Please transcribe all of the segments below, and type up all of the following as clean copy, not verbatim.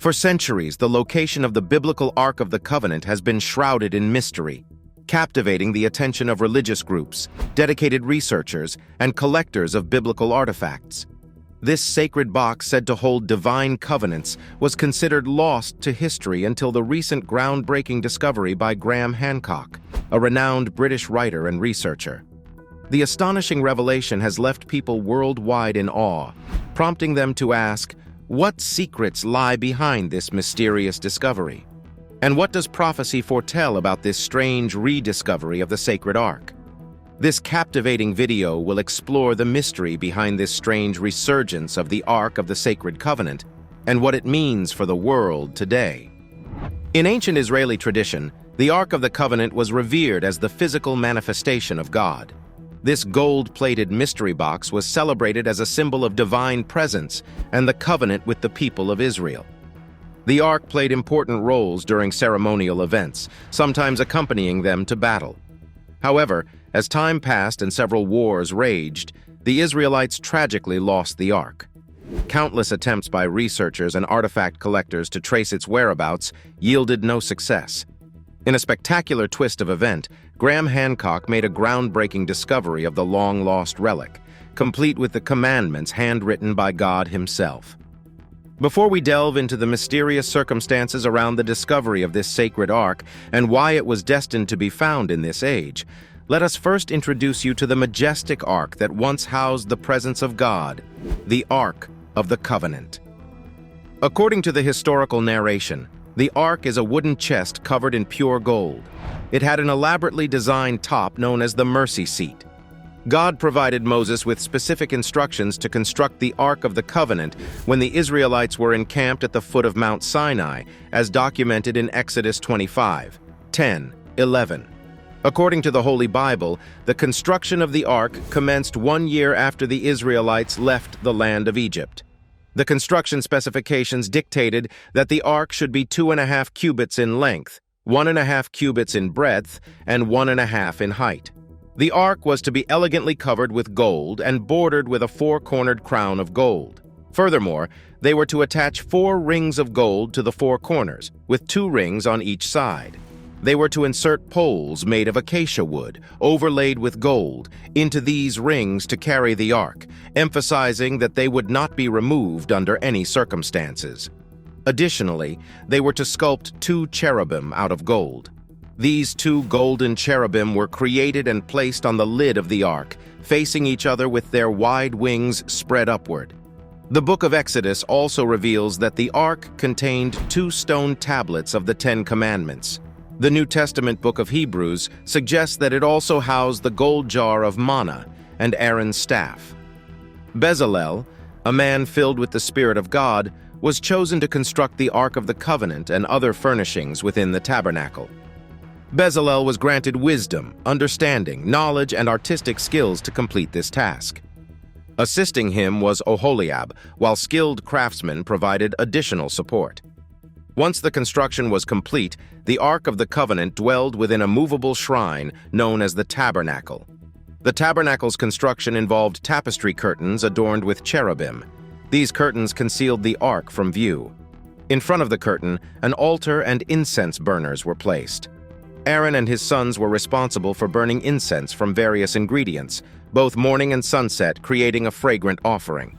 For centuries, the location of the biblical Ark of the Covenant has been shrouded in mystery, captivating the attention of religious groups, dedicated researchers, and collectors of biblical artifacts. This sacred box, said to hold divine covenants, was considered lost to history until the recent groundbreaking discovery by Graham Hancock, a renowned British writer and researcher. The astonishing revelation has left people worldwide in awe, prompting them to ask, what secrets lie behind this mysterious discovery? And what does prophecy foretell about this strange rediscovery of the sacred Ark? This captivating video will explore the mystery behind this strange resurgence of the Ark of the Sacred Covenant and what it means for the world today. In ancient Israeli tradition, the Ark of the Covenant was revered as the physical manifestation of God. This gold-plated mystery box was celebrated as a symbol of divine presence and the covenant with the people of Israel. The Ark played important roles during ceremonial events, sometimes accompanying them to battle. However, as time passed and several wars raged, the Israelites tragically lost the Ark. Countless attempts by researchers and artifact collectors to trace its whereabouts yielded no success. In a spectacular twist of event, Graham Hancock made a groundbreaking discovery of the long-lost relic, complete with the commandments handwritten by God himself. Before we delve into the mysterious circumstances around the discovery of this sacred Ark and why it was destined to be found in this age, let us first introduce you to the majestic Ark that once housed the presence of God, the Ark of the Covenant. According to the historical narration, the Ark is a wooden chest covered in pure gold. It had an elaborately designed top known as the mercy seat. God provided Moses with specific instructions to construct the Ark of the Covenant when the Israelites were encamped at the foot of Mount Sinai, as documented in Exodus 25:10-11. According to the Holy Bible, the construction of the Ark commenced 1 year after the Israelites left the land of Egypt. The construction specifications dictated that the Ark should be 2.5 cubits in length, 1.5 cubits in breadth, and 1.5 in height. The Ark was to be elegantly covered with gold and bordered with a 4-cornered crown of gold. Furthermore, they were to attach 4 rings of gold to the 4 corners, with 2 rings on each side. They were to insert poles made of acacia wood, overlaid with gold, into these rings to carry the Ark, emphasizing that they would not be removed under any circumstances. Additionally, they were to sculpt 2 cherubim out of gold. These 2 golden cherubim were created and placed on the lid of the Ark, facing each other with their wide wings spread upward. The book of Exodus also reveals that the Ark contained 2 stone tablets of the 10 Commandments. The New Testament book of Hebrews suggests that it also housed the gold jar of manna and Aaron's staff. Bezalel, a man filled with the Spirit of God, was chosen to construct the Ark of the Covenant and other furnishings within the tabernacle. Bezalel was granted wisdom, understanding, knowledge, and artistic skills to complete this task. Assisting him was Oholiab, while skilled craftsmen provided additional support. Once the construction was complete, the Ark of the Covenant dwelled within a movable shrine known as the tabernacle. The tabernacle's construction involved tapestry curtains adorned with cherubim. These curtains concealed the Ark from view. In front of the curtain, an altar and incense burners were placed. Aaron and his sons were responsible for burning incense from various ingredients, both morning and sunset, creating a fragrant offering.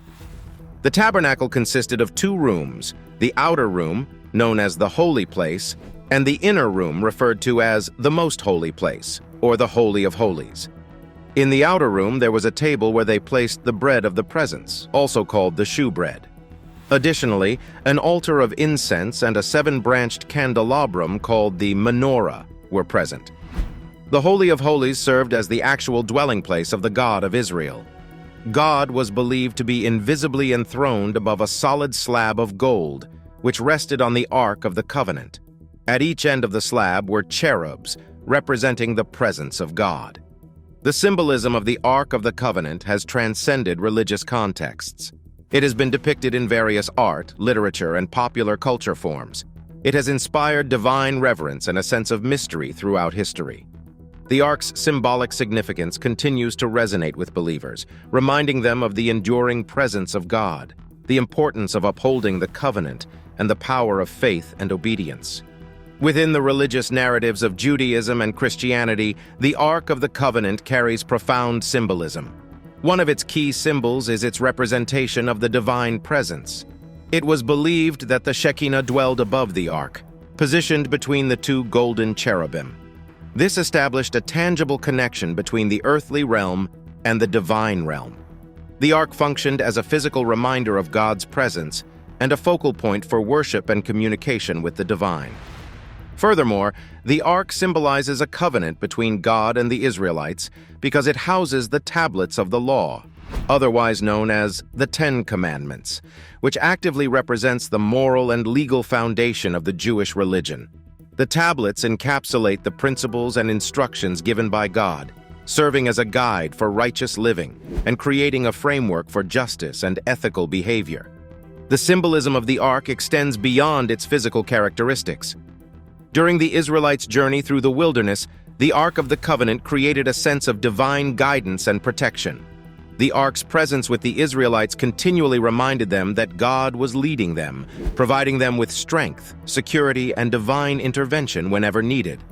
The tabernacle consisted of 2 rooms, the outer room, known as the Holy Place, and the inner room referred to as the Most Holy Place, or the Holy of Holies. In the outer room, there was a table where they placed the bread of the presence, also called the shewbread. Additionally, an altar of incense and a 7-branched candelabrum called the menorah were present. The Holy of Holies served as the actual dwelling place of the God of Israel. God was believed to be invisibly enthroned above a solid slab of gold, which rested on the Ark of the Covenant. At each end of the slab were cherubs, representing the presence of God. The symbolism of the Ark of the Covenant has transcended religious contexts. It has been depicted in various art, literature, and popular culture forms. It has inspired divine reverence and a sense of mystery throughout history. The Ark's symbolic significance continues to resonate with believers, reminding them of the enduring presence of God, the importance of upholding the covenant, and the power of faith and obedience. Within the religious narratives of Judaism and Christianity, the Ark of the Covenant carries profound symbolism. One of its key symbols is its representation of the divine presence. It was believed that the Shekinah dwelled above the Ark, positioned between the two golden cherubim. This established a tangible connection between the earthly realm and the divine realm. The Ark functioned as a physical reminder of God's presence and a focal point for worship and communication with the divine. Furthermore, the Ark symbolizes a covenant between God and the Israelites because it houses the tablets of the law, otherwise known as the Ten Commandments, which actively represents the moral and legal foundation of the Jewish religion. The tablets encapsulate the principles and instructions given by God, serving as a guide for righteous living and creating a framework for justice and ethical behavior. The symbolism of the Ark extends beyond its physical characteristics. During the Israelites' journey through the wilderness, the Ark of the Covenant created a sense of divine guidance and protection. The Ark's presence with the Israelites continually reminded them that God was leading them, providing them with strength, security, and divine intervention whenever needed.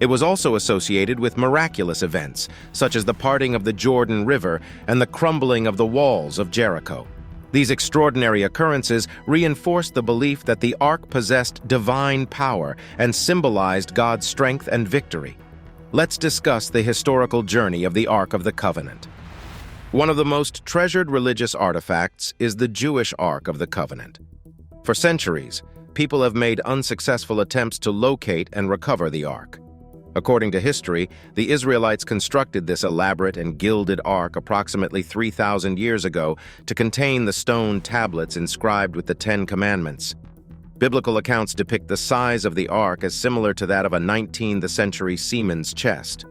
It was also associated with miraculous events, such as the parting of the Jordan River and the crumbling of the walls of Jericho. These extraordinary occurrences reinforced the belief that the Ark possessed divine power and symbolized God's strength and victory. Let's discuss the historical journey of the Ark of the Covenant. One of the most treasured religious artifacts is the Jewish Ark of the Covenant. For centuries, people have made unsuccessful attempts to locate and recover the Ark. According to history, the Israelites constructed this elaborate and gilded ark approximately 3,000 years ago to contain the stone tablets inscribed with the Ten Commandments. Biblical accounts depict the size of the ark as similar to that of a 19th century seaman's chest.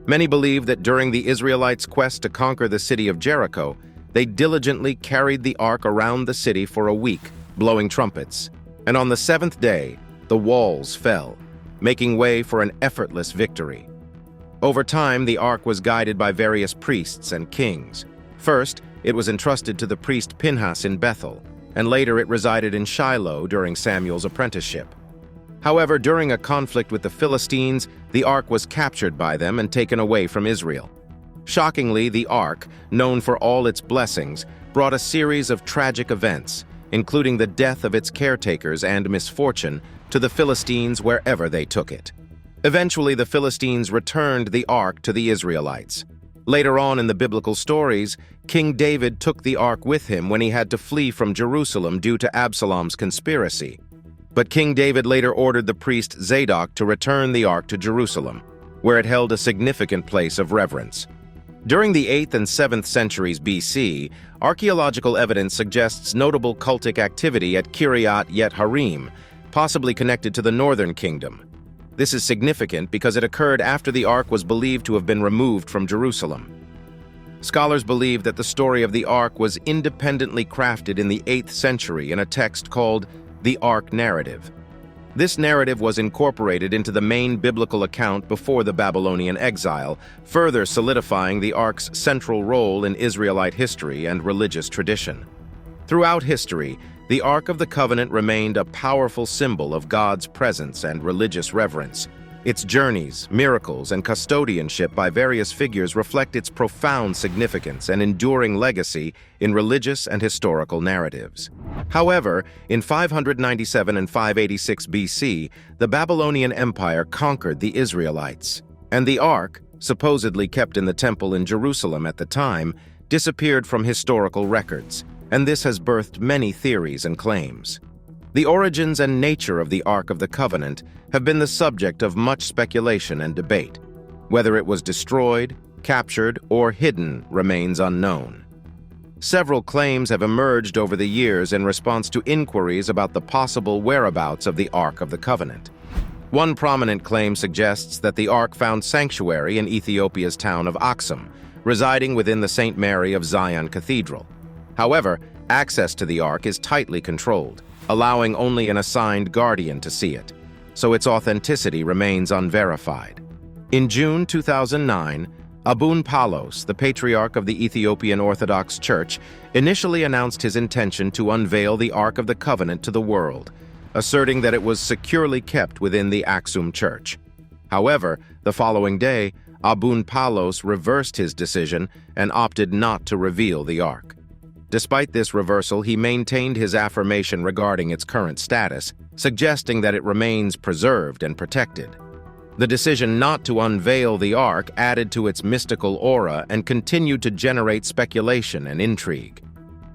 Many believe that during the Israelites' quest to conquer the city of Jericho, they diligently carried the ark around the city for a week, blowing trumpets. And on the seventh day, the walls fell, making way for an effortless victory. Over time, the ark was guided by various priests and kings. First, it was entrusted to the priest Pinhas in Bethel, and later it resided in Shiloh during Samuel's apprenticeship. However, during a conflict with the Philistines, the ark was captured by them and taken away from Israel. Shockingly, the ark, known for all its blessings, brought a series of tragic events, including the death of its caretakers and misfortune, to the Philistines wherever they took it. Eventually, the Philistines returned the ark to the Israelites. Later on in the biblical stories, King David took the ark with him when he had to flee from Jerusalem due to Absalom's conspiracy. But King David later ordered the priest Zadok to return the ark to Jerusalem, where it held a significant place of reverence. During the 8th and 7th centuries BC, archaeological evidence suggests notable cultic activity at Kiryat Yeharim, possibly connected to the northern kingdom. This is significant because it occurred after the ark was believed to have been removed from Jerusalem. Scholars believe that the story of the ark was independently crafted in the 8th century in a text called the Ark Narrative. This narrative was incorporated into the main biblical account before the Babylonian exile, further solidifying the ark's central role in Israelite history and religious tradition. Throughout history, the Ark of the Covenant remained a powerful symbol of God's presence and religious reverence. Its journeys, miracles, and custodianship by various figures reflect its profound significance and enduring legacy in religious and historical narratives. However, in 597 and 586 BC, the Babylonian Empire conquered the Israelites, and the Ark, supposedly kept in the temple in Jerusalem at the time, disappeared from historical records, and this has birthed many theories and claims. The origins and nature of the Ark of the Covenant have been the subject of much speculation and debate. Whether it was destroyed, captured, or hidden remains unknown. Several claims have emerged over the years in response to inquiries about the possible whereabouts of the Ark of the Covenant. One prominent claim suggests that the Ark found sanctuary in Ethiopia's town of Aksum, residing within the St. Mary of Zion Cathedral. However, access to the Ark is tightly controlled, allowing only an assigned guardian to see it, so its authenticity remains unverified. In June 2009, Abun Palos, the patriarch of the Ethiopian Orthodox Church, initially announced his intention to unveil the Ark of the Covenant to the world, asserting that it was securely kept within the Aksum Church. However, the following day, Abun Palos reversed his decision and opted not to reveal the Ark. Despite this reversal, he maintained his affirmation regarding its current status, suggesting that it remains preserved and protected. The decision not to unveil the Ark added to its mystical aura and continued to generate speculation and intrigue.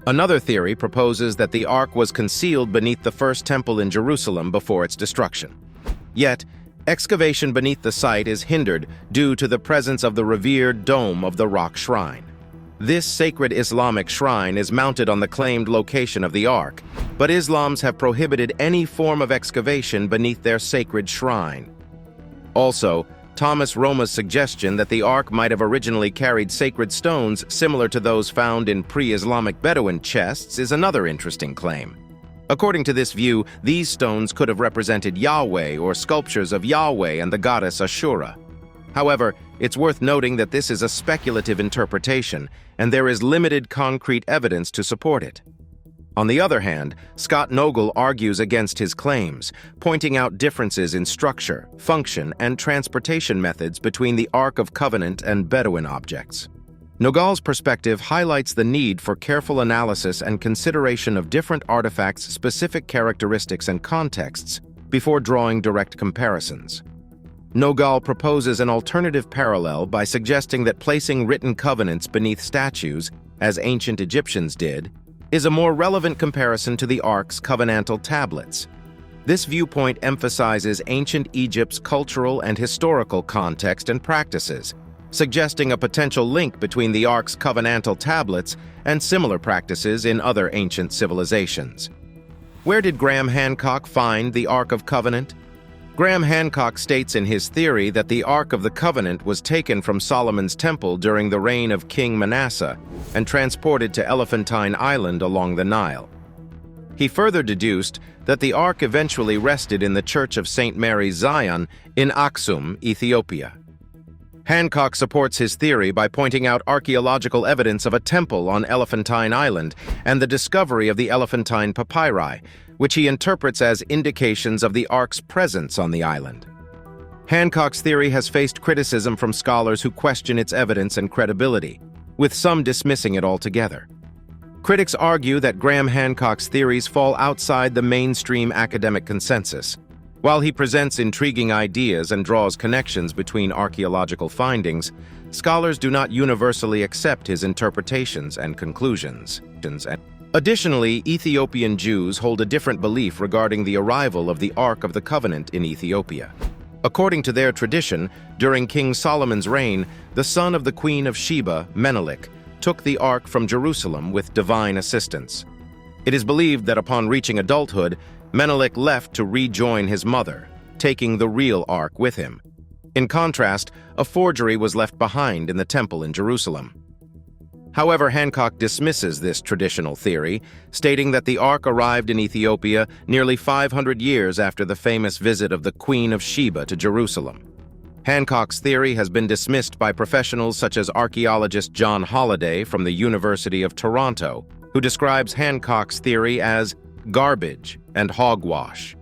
Another theory proposes that the Ark was concealed beneath the first temple in Jerusalem before its destruction. Yet, excavation beneath the site is hindered due to the presence of the revered dome of the rock shrine. This sacred Islamic shrine is mounted on the claimed location of the Ark, but Islams have prohibited any form of excavation beneath their sacred shrine. Also, Thomas Roma's suggestion that the Ark might have originally carried sacred stones similar to those found in pre-Islamic Bedouin chests is another interesting claim. According to this view, these stones could have represented Yahweh or sculptures of Yahweh and the goddess Ashura. However, it's worth noting that this is a speculative interpretation, and there is limited concrete evidence to support it. On the other hand, Scott Nogel argues against his claims, pointing out differences in structure, function, and transportation methods between the Ark of Covenant and Bedouin objects. Nogal's perspective highlights the need for careful analysis and consideration of different artifacts' specific characteristics and contexts before drawing direct comparisons. Nogal proposes an alternative parallel by suggesting that placing written covenants beneath statues, as ancient Egyptians did, is a more relevant comparison to the Ark's covenantal tablets. This viewpoint emphasizes ancient Egypt's cultural and historical context and practices, suggesting a potential link between the Ark's covenantal tablets and similar practices in other ancient civilizations. Where did Graham Hancock find the Ark of Covenant? Graham Hancock states in his theory that the Ark of the Covenant was taken from Solomon's temple during the reign of King Manasseh and transported to Elephantine Island along the Nile. He further deduced that the Ark eventually rested in the Church of St. Mary Zion in Aksum, Ethiopia. Hancock supports his theory by pointing out archaeological evidence of a temple on Elephantine Island and the discovery of the Elephantine papyri, which he interprets as indications of the Ark's presence on the island. Hancock's theory has faced criticism from scholars who question its evidence and credibility, with some dismissing it altogether. Critics argue that Graham Hancock's theories fall outside the mainstream academic consensus. While he presents intriguing ideas and draws connections between archaeological findings, scholars do not universally accept his interpretations and conclusions. Additionally, Ethiopian Jews hold a different belief regarding the arrival of the Ark of the Covenant in Ethiopia. According to their tradition, during King Solomon's reign, the son of the Queen of Sheba, Menelik, took the Ark from Jerusalem with divine assistance. It is believed that upon reaching adulthood, Menelik left to rejoin his mother, taking the real Ark with him. In contrast, a forgery was left behind in the temple in Jerusalem. However, Hancock dismisses this traditional theory, stating that the Ark arrived in Ethiopia nearly 500 years after the famous visit of the Queen of Sheba to Jerusalem. Hancock's theory has been dismissed by professionals such as archaeologist John Holliday from the University of Toronto, who describes Hancock's theory as garbage and hogwash.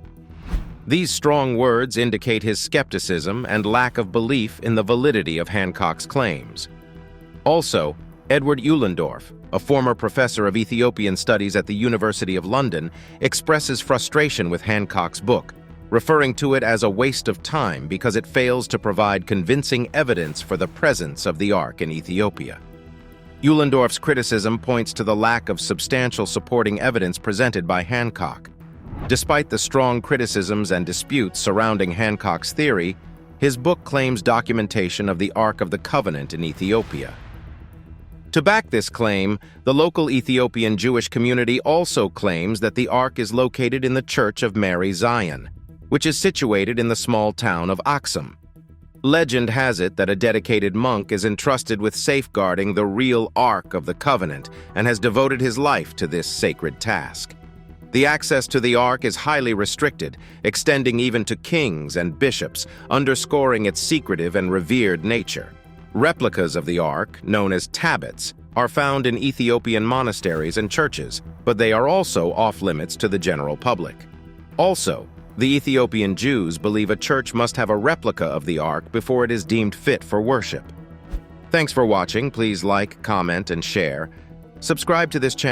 These strong words indicate his skepticism and lack of belief in the validity of Hancock's claims. Also, Edward Uhlendorf, a former professor of Ethiopian studies at the University of London, expresses frustration with Hancock's book, referring to it as a waste of time because it fails to provide convincing evidence for the presence of the Ark in Ethiopia. Uhlendorf's criticism points to the lack of substantial supporting evidence presented by Hancock. Despite the strong criticisms and disputes surrounding Hancock's theory, his book claims documentation of the Ark of the Covenant in Ethiopia. To back this claim, the local Ethiopian Jewish community also claims that the Ark is located in the Church of Mary Zion, which is situated in the small town of Aksum. Legend has it that a dedicated monk is entrusted with safeguarding the real Ark of the Covenant and has devoted his life to this sacred task. The access to the Ark is highly restricted, extending even to kings and bishops, underscoring its secretive and revered nature. Replicas of the Ark, known as tablets, are found in Ethiopian monasteries and churches, but they are also off-limits to the general public. Also, the Ethiopian Jews believe a church must have a replica of the Ark before it is deemed fit for worship. Thanks for watching. Please like, comment, and share. Subscribe to this channel